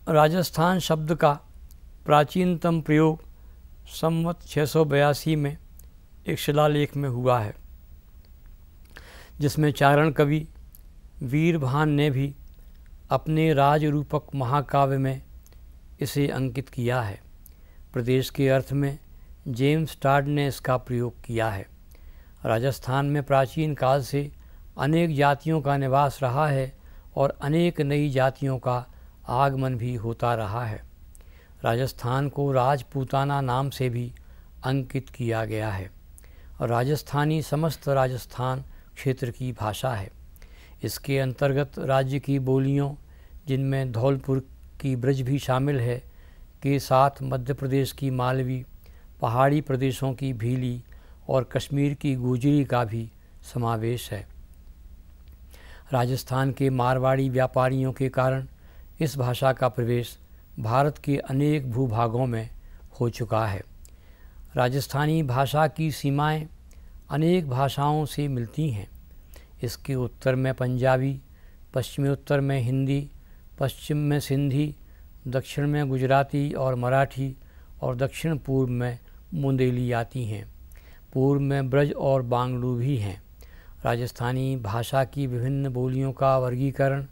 राजस्थान शब्द का प्राचीनतम प्रयोग संवत 682 में एक शिलालेख में हुआ है, जिसमें चारण कवि वीरभान ने भी अपने राजरूपक महाकाव्य में इसे अंकित किया है। प्रदेश के अर्थ में जेम्स टाड ने इसका प्रयोग किया है। राजस्थान में प्राचीन काल से अनेक जातियों का निवास रहा है और अनेक नई जातियों का आगमन भी होता रहा है। राजस्थान को राजपूताना नाम से भी अंकित किया गया है और राजस्थानी समस्त राजस्थान क्षेत्र की भाषा है। इसके अंतर्गत राज्य की बोलियों, जिनमें धौलपुर की ब्रज भी शामिल है, के साथ मध्य प्रदेश की मालवी, पहाड़ी प्रदेशों की भीली और कश्मीर की गुजरी का भी समावेश है। राजस्थान के मारवाड़ी व्यापारियों के कारण इस भाषा का प्रवेश भारत के अनेक भूभागों में हो चुका है। राजस्थानी भाषा की सीमाएं अनेक भाषाओं से मिलती हैं। इसके उत्तर में पंजाबी, पश्चिमी उत्तर में हिंदी, पश्चिम में सिंधी, दक्षिण में गुजराती और मराठी और दक्षिण पूर्व में मुंदेली आती हैं। पूर्व में ब्रज और बांग्लू भी हैं। राजस्थानी भाषा की विभिन्न बोलियों का वर्गीकरण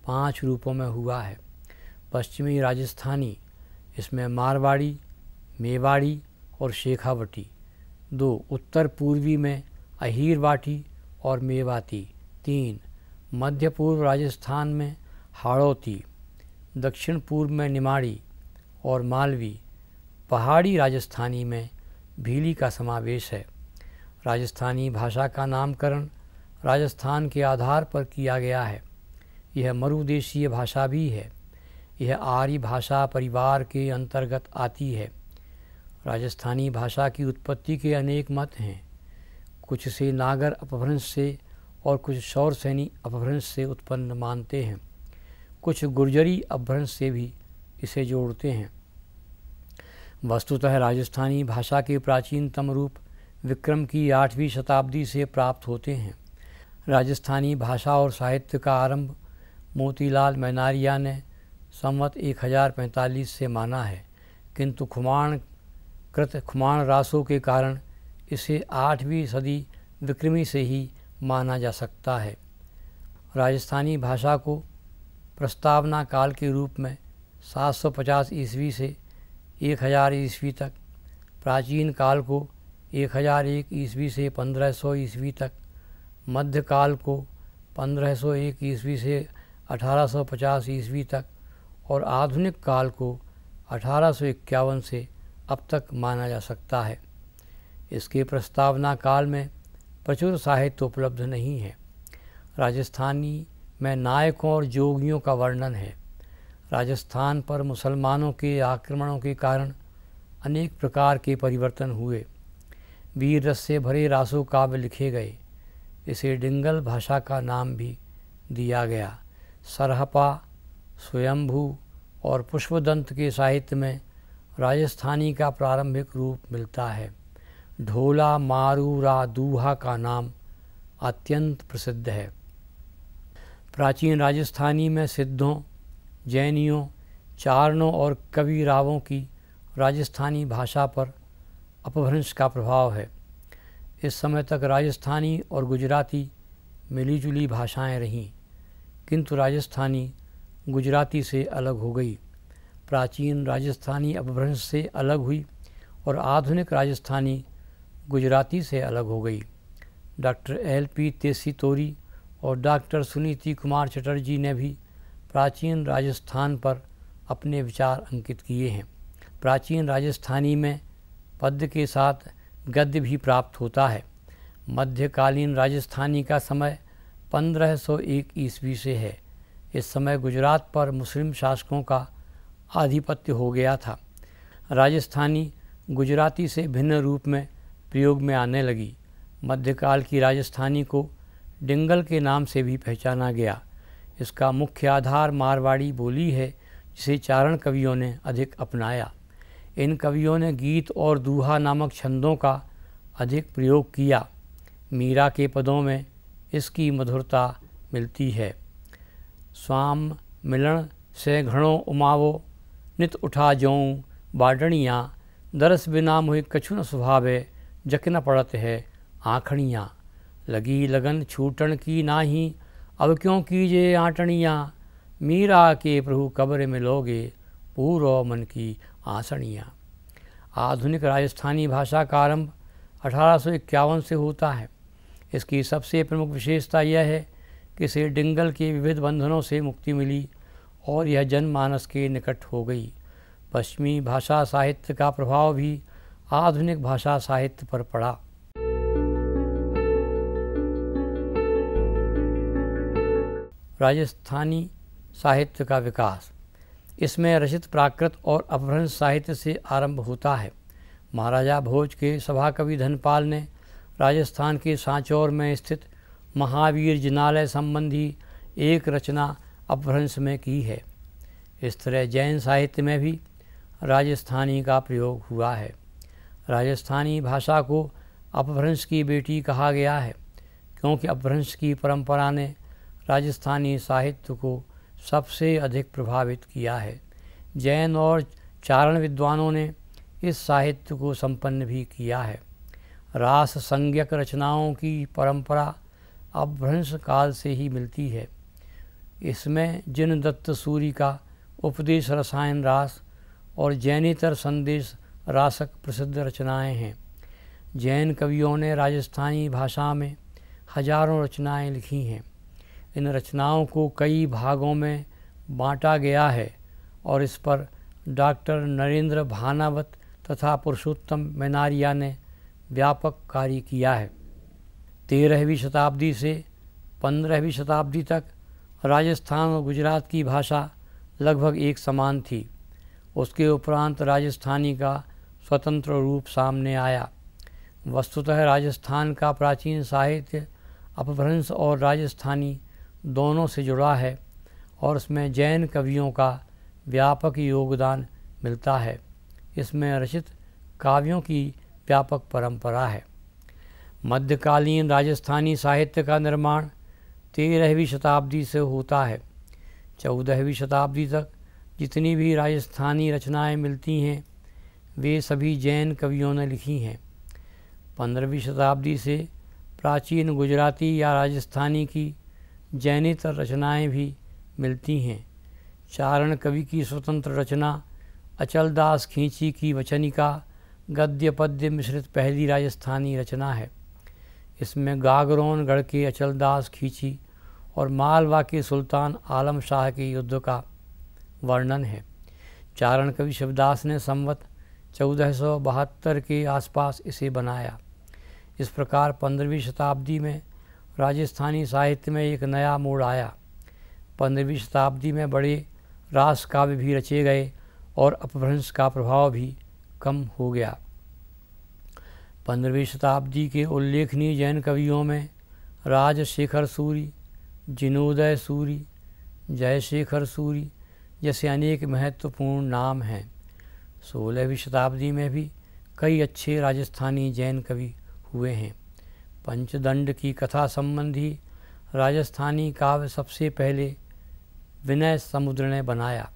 5 रूपों में हुआ है। पश्चिमी राजस्थानी, इसमें मारवाड़ी, मेवाड़ी और शेखावटी। 2 उत्तर पूर्वी में अहीरवाटी और मेवाती। 3 मध्य पूर्व राजस्थान में हाड़ौती। दक्षिण पूर्व में निमाड़ी और मालवी। पहाड़ी राजस्थानी में भीली का समावेश है। राजस्थानी भाषा का नामकरण राजस्थान के आधार पर किया गया है। यह मरुदेशीय भाषा भी है। यह आर्य भाषा परिवार के अंतर्गत आती है। राजस्थानी भाषा की उत्पत्ति के अनेक मत हैं। कुछ से नागर अपभ्रंश से और कुछ शौरसेनी अपभ्रंश से उत्पन्न मानते हैं। कुछ गुर्जरी अपभ्रंश से भी इसे जोड़ते हैं। वस्तुतः राजस्थानी भाषा के प्राचीनतम रूप विक्रम की 8वीं शताब्दी से प्राप्त होते हैं। राजस्थानी भाषा और साहित्य का आरंभ मोतीलाल मैनारिया ने संवत 1045 से माना है, किंतु खुमाण रासों के कारण इसे 8वीं सदी विक्रमी से ही माना जा सकता है। राजस्थानी भाषा को प्रस्तावना काल के रूप में 750 ईस्वी से 1000 ईस्वी तक, प्राचीन काल को 1001 ईस्वी से 1500 ईस्वी तक, मध्यकाल को 1501 ईस्वी से 1850 ईस्वी तक और आधुनिक काल को 1851 से अब तक माना जा सकता है। इसके प्रस्तावना काल में प्रचुर साहित्य उपलब्ध नहीं है। राजस्थानी में नायकों और जोगियों का वर्णन है। राजस्थान पर मुसलमानों के आक्रमणों के कारण अनेक प्रकार के परिवर्तन हुए। वीर रस से भरे रासो काव्य लिखे गए। इसे डिंगल भाषा का नाम भी दिया गया। सरहपा, स्वयंभू और पुष्पदंत के साहित्य में राजस्थानी का प्रारंभिक रूप मिलता है। ढोला, मारूरा, दूहा का नाम अत्यंत प्रसिद्ध है। प्राचीन राजस्थानी में सिद्धों, जैनियों, चारणों और कबीरावों की राजस्थानी भाषा पर अपभ्रंश का प्रभाव है। इस समय तक राजस्थानी और गुजराती मिलीजुली भाषाएं रहीं, किंतु राजस्थानी गुजराती से अलग हो गई। प्राचीन राजस्थानी अपभ्रंश से अलग हुई और आधुनिक राजस्थानी गुजराती से अलग हो गई। डॉक्टर LP तेसीतोरी और डॉक्टर सुनीति कुमार चटर्जी ने भी प्राचीन राजस्थान पर अपने विचार अंकित किए हैं। प्राचीन राजस्थानी में पद्य के साथ गद्य भी प्राप्त होता है। मध्यकालीन राजस्थानी का समय 1501 ईस्वी से है। इस समय गुजरात पर मुस्लिम शासकों का आधिपत्य हो गया था। राजस्थानी गुजराती से भिन्न रूप में प्रयोग में आने लगी। मध्यकाल की राजस्थानी को डिंगल के नाम से भी पहचाना गया। इसका मुख्य आधार मारवाड़ी बोली है, जिसे चारण कवियों ने अधिक अपनाया। इन कवियों ने गीत और दूहा नामक छंदों का अधिक प्रयोग किया। मीरा के पदों में इसकी मधुरता मिलती है। स्वाम मिलन से घणो उमावो नित उठा जों बाडणियाँ, दरस बिना मुहि कछु न स्वभावे, जक न पड़त है आँखणियाँ। लगी लगन छूटन की नाही, अब क्यों कीजे आँटणियाँ, मीरा के प्रभु कब्र में लोगे, पूरो मन की आसनियाँ। आधुनिक राजस्थानी भाषा का आरंभ 1851 से होता है। इसकी सबसे प्रमुख विशेषता यह है कि इसे डिंगल के विविध बंधनों से मुक्ति मिली और यह जनमानस के निकट हो गई। पश्चिमी भाषा साहित्य का प्रभाव भी आधुनिक भाषा साहित्य पर पड़ा। राजस्थानी साहित्य का विकास। इसमें रचित प्राकृत और अपभ्रंश साहित्य से आरंभ होता है। महाराजा भोज के सभा कवि धनपाल ने राजस्थान के सांचौर में स्थित महावीर जिनालय संबंधी एक रचना अपभ्रंश में की है। इस तरह जैन साहित्य में भी राजस्थानी का प्रयोग हुआ है। राजस्थानी भाषा को अपभ्रंश की बेटी कहा गया है, क्योंकि अपभ्रंश की परंपरा ने राजस्थानी साहित्य को सबसे अधिक प्रभावित किया है। जैन और चारण विद्वानों ने इस साहित्य को संपन्न भी किया है। रास संज्ञक रचनाओं की परंपरा अपभ्रंश काल से ही मिलती है। इसमें जिन दत्त सूरी का उपदेश रसायन रास और जैनेतर संदेश रासक प्रसिद्ध रचनाएं हैं। जैन कवियों ने राजस्थानी भाषा में हजारों रचनाएं लिखी हैं। इन रचनाओं को कई भागों में बांटा गया है और इस पर डॉक्टर नरेंद्र भानावत तथा पुरुषोत्तम मैनारिया ने व्यापक कार्य किया है। 13वीं शताब्दी से 15वीं शताब्दी तक राजस्थान और गुजरात की भाषा लगभग एक समान थी। उसके उपरांत राजस्थानी का स्वतंत्र रूप सामने आया। वस्तुतः राजस्थान का प्राचीन साहित्य अपभ्रंश और राजस्थानी दोनों से जुड़ा है और इसमें जैन कवियों का व्यापक योगदान मिलता है। इसमें रचित काव्यों की व्यापक परंपरा है। मध्यकालीन राजस्थानी साहित्य का निर्माण 13वीं शताब्दी से होता है। 14वीं शताब्दी तक जितनी भी राजस्थानी रचनाएं मिलती हैं वे सभी जैन कवियों ने लिखी हैं। 15वीं शताब्दी से प्राचीन गुजराती या राजस्थानी की जैनेतर रचनाएं भी मिलती हैं। चारण कवि की स्वतंत्र रचना अचलदास खींची की वचनिका गद्य पद्य मिश्रित पहली राजस्थानी रचना है। इसमें गागरोन गढ़ के अचलदास खींची और मालवा के सुल्तान आलम शाह के युद्ध का वर्णन है। चारण कवि शिवदास ने संवत 1472 के आसपास इसे बनाया। इस प्रकार 15वीं शताब्दी में राजस्थानी साहित्य में एक नया मोड़ आया। 15वीं शताब्दी में बड़े रास काव्य भी रचे गए और अपभ्रंश का प्रभाव भी कम हो गया। 15वीं शताब्दी के उल्लेखनीय जैन कवियों में राजशेखर सूरी, जिनोदय सूरी, जयशेखर सूरी जैसे अनेक महत्वपूर्ण नाम हैं। 16वीं शताब्दी में भी कई अच्छे राजस्थानी जैन कवि हुए हैं। पंचदंड की कथा संबंधी राजस्थानी काव्य सबसे पहले विनय समुद्र ने बनाया।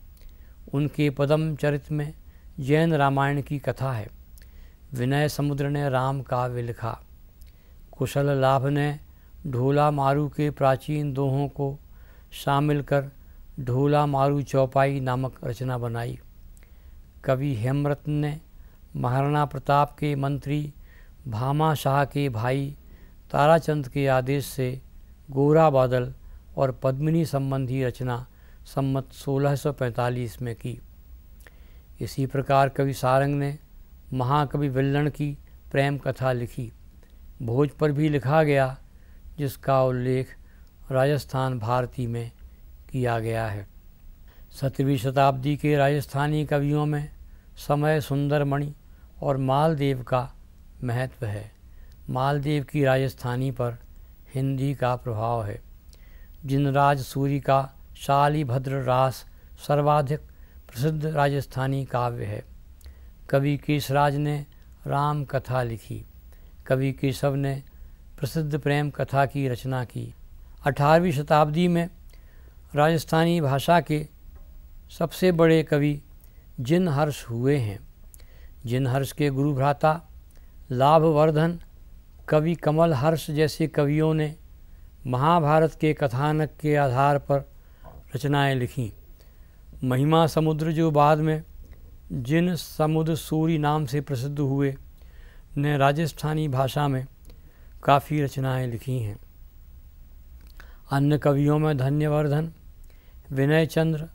उनके पदम चरित में जैन रामायण की कथा है। विनय समुद्र ने राम काव्य लिखा। कुशल लाभ ने ढोला मारू के प्राचीन दोहों को शामिल कर ढोला मारू चौपाई नामक रचना बनाई। कवि हेमरत्न ने महाराणा प्रताप के मंत्री भामा शाह के भाई ताराचंद के आदेश से गोरा बादल और पद्मिनी संबंधी रचना सम्मत 1645 में की। इसी प्रकार कवि सारंग ने महाकवि विल्लण की प्रेम कथा लिखी। भोज पर भी लिखा गया, जिसका उल्लेख राजस्थान भारती में किया गया है। 17वीं शताब्दी के राजस्थानी कवियों में समय सुंदरमणि और मालदेव का महत्व है। मालदेव की राजस्थानी पर हिंदी का प्रभाव है। जिनराज सूरी का शालीभद्र रास सर्वाधिक प्रसिद्ध राजस्थानी काव्य है। कवि केशराज ने राम कथा लिखी। कवि केशव ने प्रसिद्ध प्रेम कथा की रचना की। 18वीं शताब्दी में राजस्थानी भाषा के सबसे बड़े कवि जिनहर्ष हुए हैं। जिनहर्ष के गुरु भ्राता लाभवर्धन, कवि कमल हर्ष जैसे कवियों ने महाभारत के कथानक के आधार पर रचनाएं लिखीं। महिमा समुद्र, जो बाद में जिन समुद्र सूरी नाम से प्रसिद्ध हुए, ने राजस्थानी भाषा में काफ़ी रचनाएं लिखी हैं। अन्य कवियों में धन्यवर्धन, विनय चंद्र,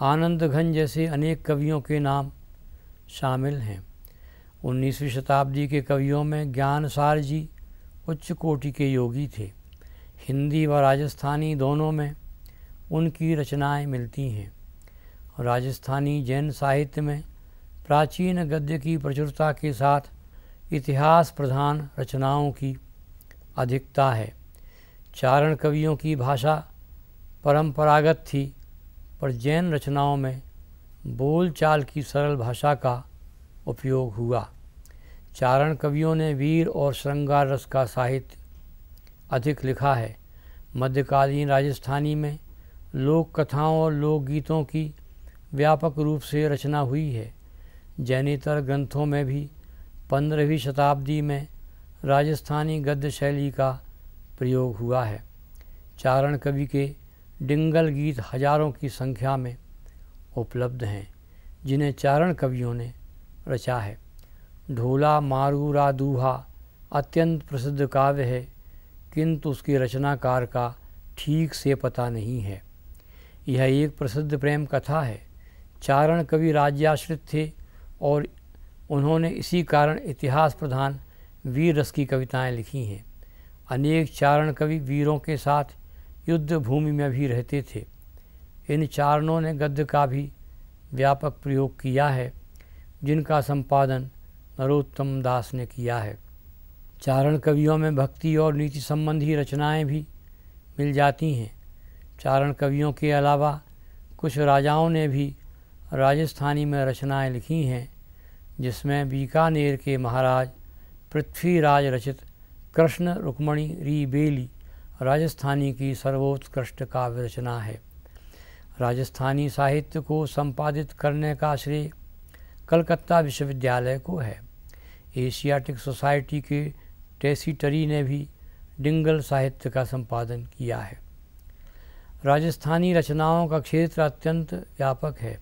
आनंद घन जैसे अनेक कवियों के नाम शामिल हैं। 19वीं शताब्दी के कवियों में ज्ञानसार जी उच्च कोटि के योगी थे। हिंदी व राजस्थानी दोनों में उनकी रचनाएं मिलती हैं। राजस्थानी जैन साहित्य में प्राचीन गद्य की प्रचुरता के साथ इतिहास प्रधान रचनाओं की अधिकता है। चारण कवियों की भाषा परंपरागत थी, पर जैन रचनाओं में बोलचाल की सरल भाषा का उपयोग हुआ। चारण कवियों ने वीर और श्रृंगार रस का साहित्य अधिक लिखा है। मध्यकालीन राजस्थानी में लोक कथाओं और लोकगीतों की व्यापक रूप से रचना हुई है। जैनेतर ग्रंथों में भी 15वीं शताब्दी में राजस्थानी गद्य शैली का प्रयोग हुआ है। चारण कवि के डिंगल गीत हजारों की संख्या में उपलब्ध हैं, जिन्हें चारण कवियों ने रचा है। ढोला मारूरा दूहा अत्यंत प्रसिद्ध काव्य है, किंतु उसके रचनाकार का ठीक से पता नहीं है। यह एक प्रसिद्ध प्रेम कथा है। चारण कवि राज्याश्रित थे और उन्होंने इसी कारण इतिहास प्रधान वीर रस की कविताएं लिखी हैं। अनेक चारण कवि वीरों के साथ युद्ध भूमि में भी रहते थे। इन चारणों ने गद्य का भी व्यापक प्रयोग किया है, जिनका संपादन नरोत्तम दास ने किया है। चारण कवियों में भक्ति और नीति संबंधी रचनाएं भी मिल जाती हैं। चारण कवियों के अलावा कुछ राजाओं ने भी राजस्थानी में रचनाएं लिखी हैं, जिसमें बीकानेर के महाराज पृथ्वीराज रचित कृष्ण रुक्मणी री बेली राजस्थानी की सर्वोत्कृष्ट काव्य रचना है। राजस्थानी साहित्य को संपादित करने का श्रेय कलकत्ता विश्वविद्यालय को है। एशियाटिक सोसाइटी के टेसिटरी ने भी डिंगल साहित्य का संपादन किया है। राजस्थानी रचनाओं का क्षेत्र अत्यंत व्यापक है।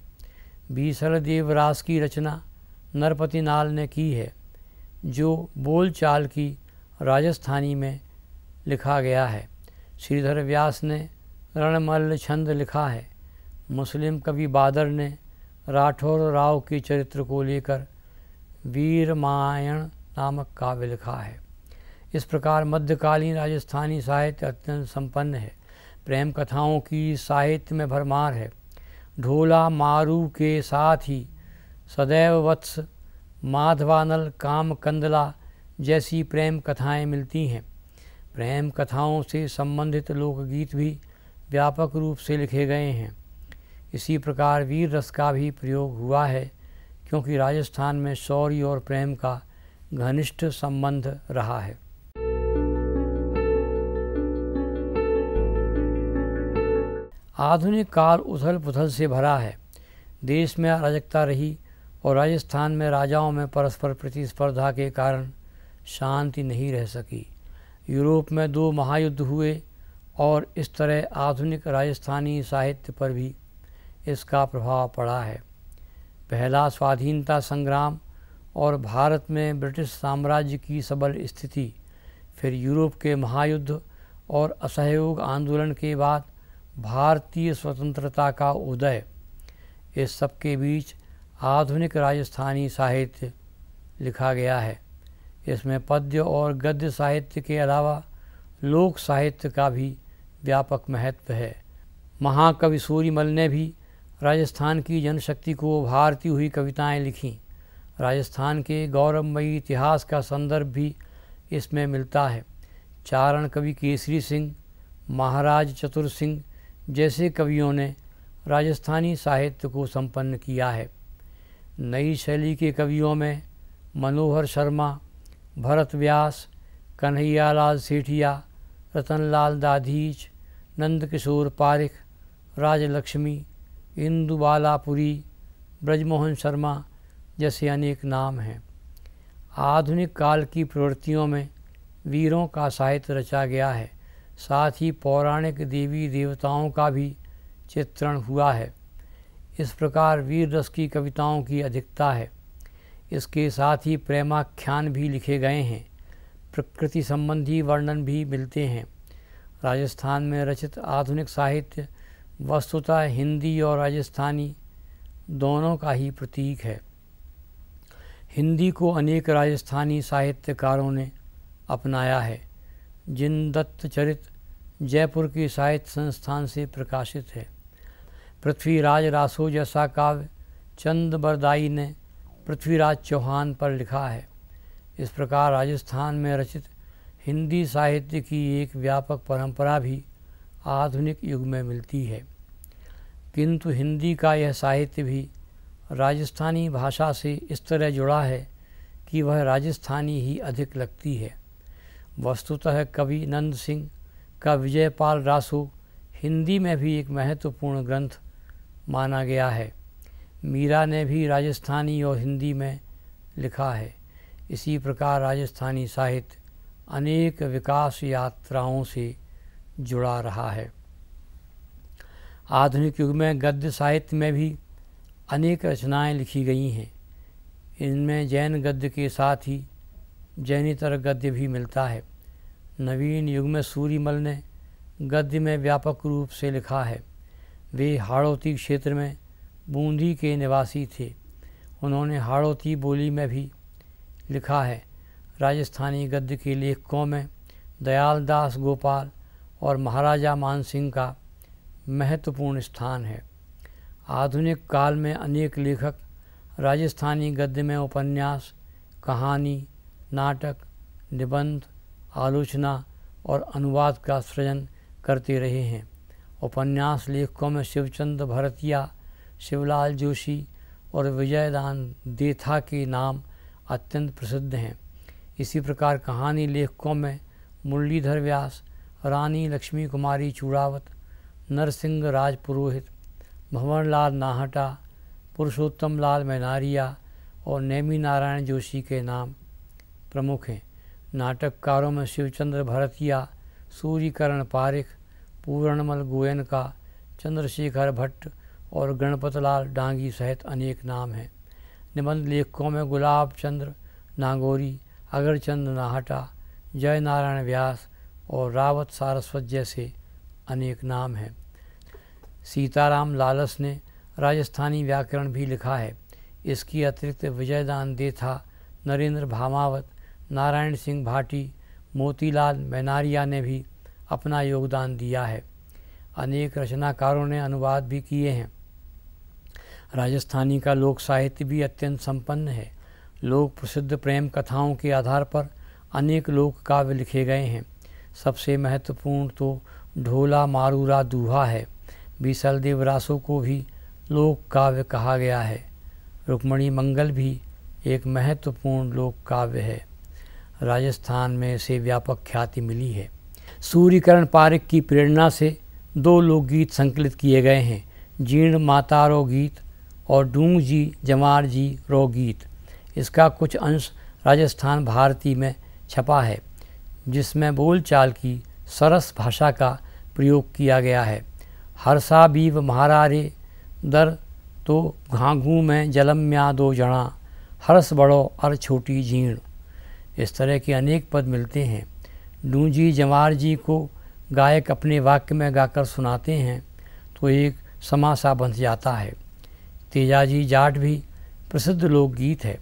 बीसर देवरास की रचना नरपति नाल ने की है, जो बोलचाल की राजस्थानी में लिखा गया है। श्रीधर व्यास ने रणमल्ल छंद लिखा है। मुस्लिम कवि बादर ने राठौर राव के चरित्र को लेकर वीरमायण नामक काव्य लिखा है। इस प्रकार मध्यकालीन राजस्थानी साहित्य अत्यंत संपन्न है। प्रेम कथाओं की साहित्य में भरमार है। ढोला मारू के साथ ही सदैव वत्स, माधवानल, काम कंदला जैसी प्रेम कथाएं मिलती हैं। प्रेम कथाओं से संबंधित लोकगीत भी व्यापक रूप से लिखे गए हैं। इसी प्रकार वीर रस का भी प्रयोग हुआ है, क्योंकि राजस्थान में शौर्य और प्रेम का घनिष्ठ संबंध रहा है। आधुनिक काल उथल पुथल से भरा है। देश में अराजकता रही और राजस्थान में राजाओं में परस्पर प्रतिस्पर्धा के कारण शांति नहीं रह सकी। यूरोप में 2 महायुद्ध हुए और इस तरह आधुनिक राजस्थानी साहित्य पर भी इसका प्रभाव पड़ा है। पहला स्वाधीनता संग्राम और भारत में ब्रिटिश साम्राज्य की सबल स्थिति, फिर यूरोप के महायुद्ध और असहयोग आंदोलन के बाद भारतीय स्वतंत्रता का उदय, इस सब के बीच आधुनिक राजस्थानी साहित्य लिखा गया है। इसमें पद्य और गद्य साहित्य के अलावा लोक साहित्य का भी व्यापक महत्व है। महाकवि सूर्यमल ने भी राजस्थान की जनशक्ति को उभारती हुई कविताएं लिखीं। राजस्थान के गौरवमयी इतिहास का संदर्भ भी इसमें मिलता है। चारण कवि केसरी सिंह, महाराज चतुर सिंह जैसे कवियों ने राजस्थानी साहित्य को संपन्न किया है। नई शैली के कवियों में मनोहर शर्मा, भरत व्यास, कन्हैयालाल सेठिया, रतनलाल दाधीच, नंदकिशोर पारिख, राजलक्ष्मी, इंदुबालापुरी, ब्रजमोहन शर्मा जैसे अनेक नाम हैं। आधुनिक काल की प्रवृत्तियों में वीरों का साहित्य रचा गया है, साथ ही पौराणिक देवी देवताओं का भी चित्रण हुआ है। इस प्रकार वीर रस की कविताओं की अधिकता है। इसके साथ ही प्रेमाख्यान भी लिखे गए हैं, प्रकृति संबंधी वर्णन भी मिलते हैं। राजस्थान में रचित आधुनिक साहित्य वस्तुतः हिंदी और राजस्थानी दोनों का ही प्रतीक है। हिंदी को अनेक राजस्थानी साहित्यकारों ने अपनाया है। जिनदत्त चरित जयपुर के साहित्य संस्थान से प्रकाशित है। पृथ्वीराज रासो जैसा काव्य चंद बरदाई ने पृथ्वीराज चौहान पर लिखा है। इस प्रकार राजस्थान में रचित हिंदी साहित्य की एक व्यापक परंपरा भी आधुनिक युग में मिलती है, किंतु हिंदी का यह साहित्य भी राजस्थानी भाषा से इस तरह जुड़ा है कि वह राजस्थानी ही अधिक लगती है। वस्तुतः कवि नंद सिंह का विजयपाल रासो हिंदी में भी एक महत्वपूर्ण ग्रंथ माना गया है। मीरा ने भी राजस्थानी और हिंदी में लिखा है। इसी प्रकार राजस्थानी साहित्य अनेक विकास यात्राओं से जुड़ा रहा है। आधुनिक युग में गद्य साहित्य में भी अनेक रचनाएं लिखी गई हैं। इनमें जैन गद्य के साथ ही जैनेतर गद्य भी मिलता है। नवीन युग में सूरीमल ने गद्य में व्यापक रूप से लिखा है। वे हाड़ौती क्षेत्र में बूंदी के निवासी थे। उन्होंने हाड़ौती बोली में भी लिखा है। राजस्थानी गद्य के लेखकों में दयाल दास गोपाल और महाराजा मानसिंह का महत्वपूर्ण स्थान है। आधुनिक काल में अनेक लेखक राजस्थानी गद्य में उपन्यास, कहानी, नाटक, निबंध, आलोचना और अनुवाद का सृजन करते रहे हैं। उपन्यास लेखकों में शिवचंद्र भरतिया, शिवलाल जोशी और विजयदान देथा के नाम अत्यंत प्रसिद्ध हैं। इसी प्रकार कहानी लेखकों में मुरलीधर व्यास, रानी लक्ष्मी कुमारी चूड़ावत, नरसिंह राज पुरोहित, भंवरलाल नाहटा, पुरुषोत्तम लाल मैनारिया और नेमी नारायण जोशी के नाम प्रमुख हैं। नाटककारों में शिवचंद्र भरतिया, सूर्यकरण पारिख, पूरणमल गोयनका, चंद्रशेखर भट्ट और गणपतलाल डांगी सहित अनेक नाम हैं। निबंध लेखकों में गुलाब चंद्र नागौरी, अगरचंद नाहटा, जय नारायण व्यास और रावत सारस्वत जैसे अनेक नाम हैं। सीताराम लालस ने राजस्थानी व्याकरण भी लिखा है। इसकी अतिरिक्त विजयदान देथा, नरेंद्र भामावत, नारायण सिंह भाटी, मोतीलाल मैनारिया ने भी अपना योगदान दिया है। अनेक रचनाकारों ने अनुवाद भी किए हैं। राजस्थानी का लोक साहित्य भी अत्यंत संपन्न है। लोक प्रसिद्ध प्रेम कथाओं के आधार पर अनेक लोक काव्य लिखे गए हैं। सबसे महत्वपूर्ण तो ढोला मारूरा दूहा है। बीसल देव रासो को भी लोक काव्य कहा गया है। रुक्मणी मंगल भी एक महत्वपूर्ण लोक काव्य है। राजस्थान में इसे व्यापक ख्याति मिली है। सूर्यकरण पारिख की प्रेरणा से 2 लोकगीत संकलित किए गए हैं, जीर्ण मातारो गीत और डूंग जी जमार जी रो गीत। इसका कुछ अंश राजस्थान भारती में छपा है, जिसमें बोलचाल की सरस भाषा का प्रयोग किया गया है। हरसा बीव महारारे दर तो घाघू में जलम म्या दो जणा, हर्ष बड़ो और छोटी जीर्ण। इस तरह के अनेक पद मिलते हैं। डूंजी जमार जी को गायक अपने वाक्य में गाकर सुनाते हैं तो एक समासा बन जाता है। तेजाजी जाट भी प्रसिद्ध लोकगीत है।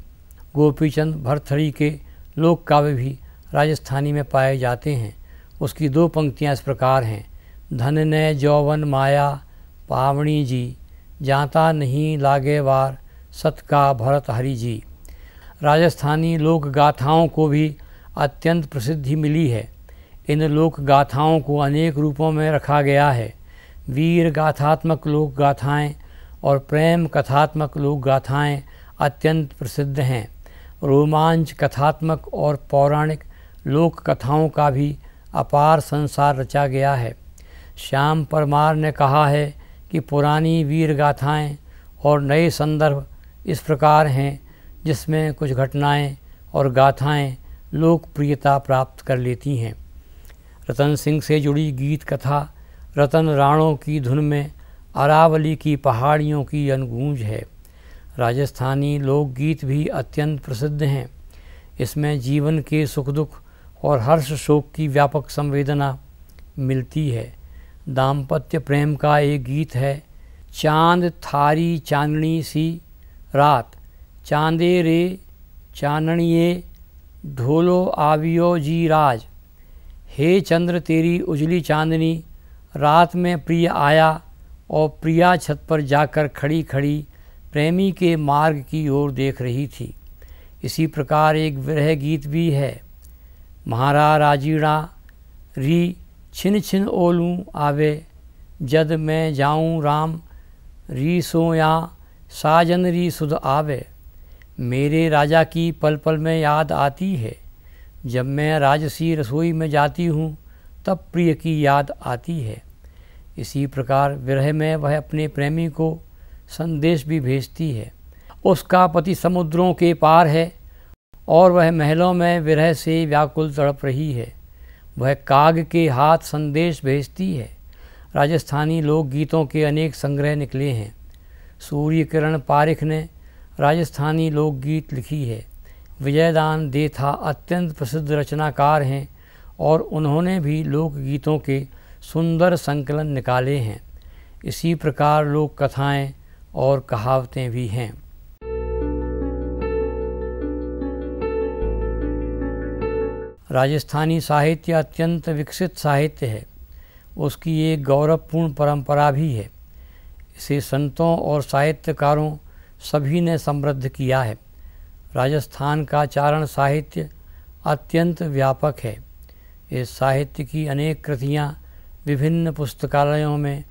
गोपीचंद भरथरी के लोक काव्य भी राजस्थानी में पाए जाते हैं। उसकी 2 पंक्तियाँ इस प्रकार हैं। धन ने जौवन माया पावणी जी, जाता नहीं लागे वार सत का भरत हरि जी। राजस्थानी लोक गाथाओं को भी अत्यंत प्रसिद्धि मिली है। इन लोक गाथाओं को अनेक रूपों में रखा गया है। वीर गाथात्मक लोक गाथाएँ और प्रेम कथात्मक लोक गाथाएँ अत्यंत प्रसिद्ध हैं। रोमांच कथात्मक और पौराणिक लोक कथाओं का भी अपार संसार रचा गया है। श्याम परमार ने कहा है कि पुरानी वीर गाथाएँ और नए संदर्भ इस प्रकार हैं जिसमें कुछ घटनाएं और गाथाएं लोकप्रियता प्राप्त कर लेती हैं। रतन सिंह से जुड़ी गीत कथा रतन राणों की धुन में अरावली की पहाड़ियों की अनगूंज है। राजस्थानी लोकगीत भी अत्यंत प्रसिद्ध हैं। इसमें जीवन के सुख दुख और हर्ष शोक की व्यापक संवेदना मिलती है। दाम्पत्य प्रेम का एक गीत है, चांद थारी चांदनी सी रात, चांदे रे चानणिए ढोलो आवियो जी राज, हे चंद्र तेरी उजली चांदनी, रात में प्रिय आया और प्रिया छत पर जाकर खड़ी खड़ी प्रेमी के मार्ग की ओर देख रही थी। इसी प्रकार एक विरह गीत भी है, म्हारा राजीड़ा री छिन छिन ओलूं आवे, जद मैं जाऊं राम री सोया साजन री सुध आवे। मेरे राजा की पल पल में याद आती है, जब मैं राजसी रसोई में जाती हूँ तब प्रिय की याद आती है। इसी प्रकार विरह में वह अपने प्रेमी को संदेश भी भेजती है। उसका पति समुद्रों के पार है और वह महलों में विरह से व्याकुल तड़प रही है। वह काग के हाथ संदेश भेजती है। राजस्थानी लोकगीतों के अनेक संग्रह निकले हैं। सूर्य किरण पारिख ने राजस्थानी लोकगीत लिखी है। विजयदान देथा अत्यंत प्रसिद्ध रचनाकार हैं और उन्होंने भी लोकगीतों के सुंदर संकलन निकाले हैं। इसी प्रकार लोक कथाएँ और कहावतें भी हैं। राजस्थानी साहित्य अत्यंत विकसित साहित्य है। उसकी एक गौरवपूर्ण परंपरा भी है। इसे संतों और साहित्यकारों सभी ने समृद्ध किया है। राजस्थान का चारण साहित्य अत्यंत व्यापक है। इस साहित्य की अनेक कृतियाँ विभिन्न पुस्तकालयों में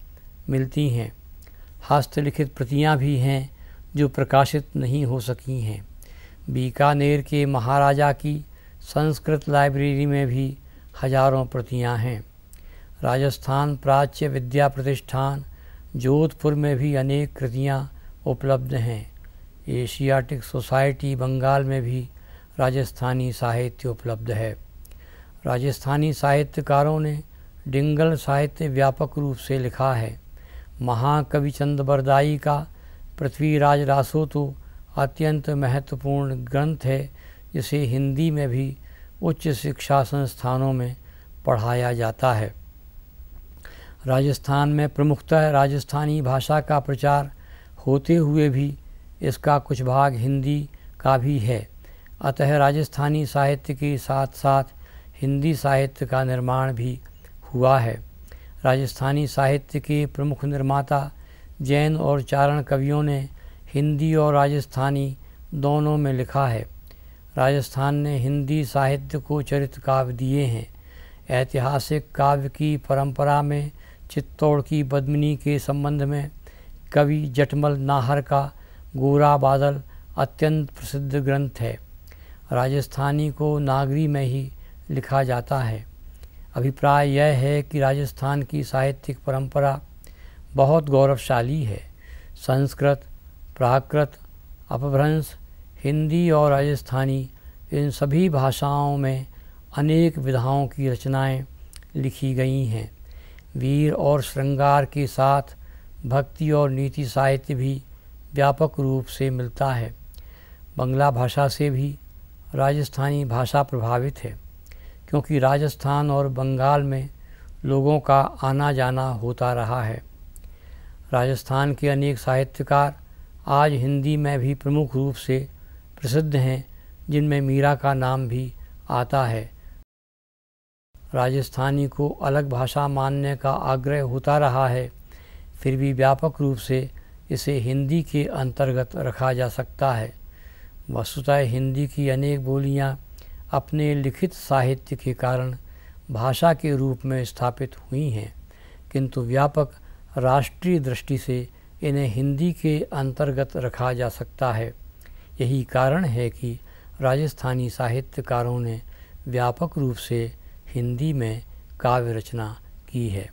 मिलती हैं। हस्तलिखित प्रतियाँ भी हैं जो प्रकाशित नहीं हो सकी हैं। बीकानेर के महाराजा की संस्कृत लाइब्रेरी में भी हजारों प्रतियाँ हैं। राजस्थान प्राच्य विद्या प्रतिष्ठान जोधपुर में भी अनेक कृतियाँ उपलब्ध हैं। एशियाटिक सोसाइटी बंगाल में भी राजस्थानी साहित्य उपलब्ध है। राजस्थानी साहित्यकारों ने डिंगल साहित्य व्यापक रूप से लिखा है। महाकवि चंद बरदाई का पृथ्वीराज रासो तो अत्यंत महत्वपूर्ण ग्रंथ है, जिसे हिंदी में भी उच्च शिक्षा संस्थानों में पढ़ाया जाता है। राजस्थान में प्रमुखतः राजस्थानी भाषा का प्रचार होते हुए भी इसका कुछ भाग हिंदी का भी है। अतः राजस्थानी साहित्य के साथ साथ हिंदी साहित्य का निर्माण भी हुआ है। राजस्थानी साहित्य के प्रमुख निर्माता जैन और चारण कवियों ने हिंदी और राजस्थानी दोनों में लिखा है। राजस्थान ने हिंदी साहित्य को चरित्र काव्य दिए हैं। ऐतिहासिक काव्य की परंपरा में चित्तौड़ की पद्मिनी के संबंध में कवि जटमल नाहर का गोरा बादल अत्यंत प्रसिद्ध ग्रंथ है। राजस्थानी को नागरी में ही लिखा जाता है। अभिप्राय यह है कि राजस्थान की साहित्यिक परंपरा बहुत गौरवशाली है। संस्कृत, प्राकृत, अपभ्रंश, हिंदी और राजस्थानी इन सभी भाषाओं में अनेक विधाओं की रचनाएं लिखी गई हैं। वीर और श्रृंगार के साथ भक्ति और नीति साहित्य भी व्यापक रूप से मिलता है। बंगला भाषा से भी राजस्थानी भाषा प्रभावित है, क्योंकि राजस्थान और बंगाल में लोगों का आना जाना होता रहा है। राजस्थान के अनेक साहित्यकार आज हिंदी में भी प्रमुख रूप से प्रसिद्ध हैं, जिनमें मीरा का नाम भी आता है। राजस्थानी को अलग भाषा मानने का आग्रह होता रहा है, फिर भी व्यापक रूप से इसे हिंदी के अंतर्गत रखा जा सकता है। वस्तुतः हिंदी की अनेक बोलियां अपने लिखित साहित्य के कारण भाषा के रूप में स्थापित हुई हैं, किंतु व्यापक राष्ट्रीय दृष्टि से इन्हें हिंदी के अंतर्गत रखा जा सकता है। यही कारण है कि राजस्थानी साहित्यकारों ने व्यापक रूप से हिंदी में काव्य रचना की है।